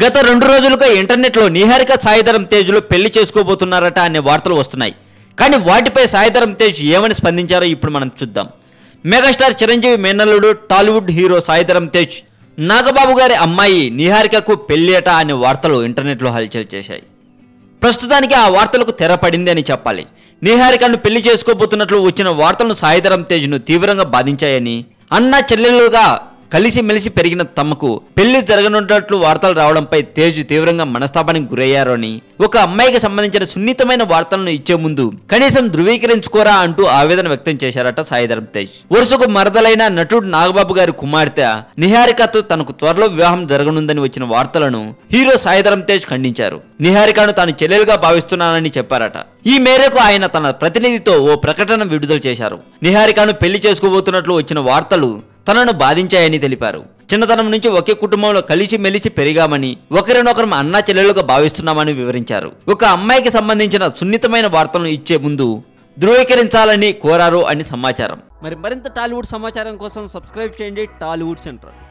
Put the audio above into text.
గత 2 రోజులుగా ఇంటర్నెట్లో నిహారిక సాయిధరం తేజ్లు పెళ్లి చేసుకోబోతున్నారట అనే వార్తలు వస్తున్నాయి. కానీ వాటిపై సాయిధరం తేజ్ ఏమని స్పందించారో ఇప్పుడు మనం చూద్దాం. మెగాస్టార్ చిరంజీవి మేనల్లుడు టాలీవుడ్ హీరో సాయిధరం తేజ్ నాగబాబు గారి అమ్మాయి నిహారికకు పెళ్లి అట అనే వార్తలు ఇంటర్నెట్లో హల్చల్ చేశాయి. ప్రస్తుతానికి ఆ వార్తలకు తెరపడింది అని చెప్పాలి. నిహారికను పెళ్లి చేసుకోబోతున్నట్లు వచ్చిన వార్తలను సాయిధరం తేజ్ను తీవ్రంగా బాధించాయని, అన్న చెల్లెలుగా కలిసిమెలిసి పెరిగిన తమకు పెళ్లి జరగనున్నట్లు వార్తలు రావడంపై తేజ్ తీవ్రంగా మనస్తాపానికి గురయ్యారు అని, ఒక అమ్మాయికి సంబంధించిన సున్నితమైన వార్తలను ఇచ్చే ముందు కనీసం ధృవీకరించుకోరా అంటూ ఆవేదన వ్యక్తం చేశారట సాయిధరం తేజ్. వరుసకు మరదలైన నటుడు నాగబాబు గారి కుమార్తె నిహారికతో తనకు త్వరలో వివాహం జరగనుందని వచ్చిన వార్తలను హీరో సాయిధరం తేజ్ ఖండించారు. నిహారికను తాను చెల్లెలుగా భావిస్తున్నానని చెప్పారట. ఈ మేరకు ఆయన తన ప్రతినిధితో ఓ ప్రకటన విడుదల చేశారు. నిహారికను పెళ్లి చేసుకోబోతున్నట్లు వచ్చిన వార్తలు తనను బాధించాయని తెలిపారు. చిన్నతనం నుంచి ఒకే కుటుంబంలో కలిసిమెలిసి పెరిగామని, ఒకరినొకరం అన్నా చెల్లెలుగా భావిస్తున్నామని వివరించారు. ఒక అమ్మాయికి సంబంధించిన సున్నితమైన వార్తలను ఇచ్చే ముందు ధృవీకరించాలని కోరారు అని సమాచారం. మరింత టాలీవుడ్ సమాచారం కోసం సబ్స్క్రైబ్ చేయండి టాలీవుడ్ సెంటర్.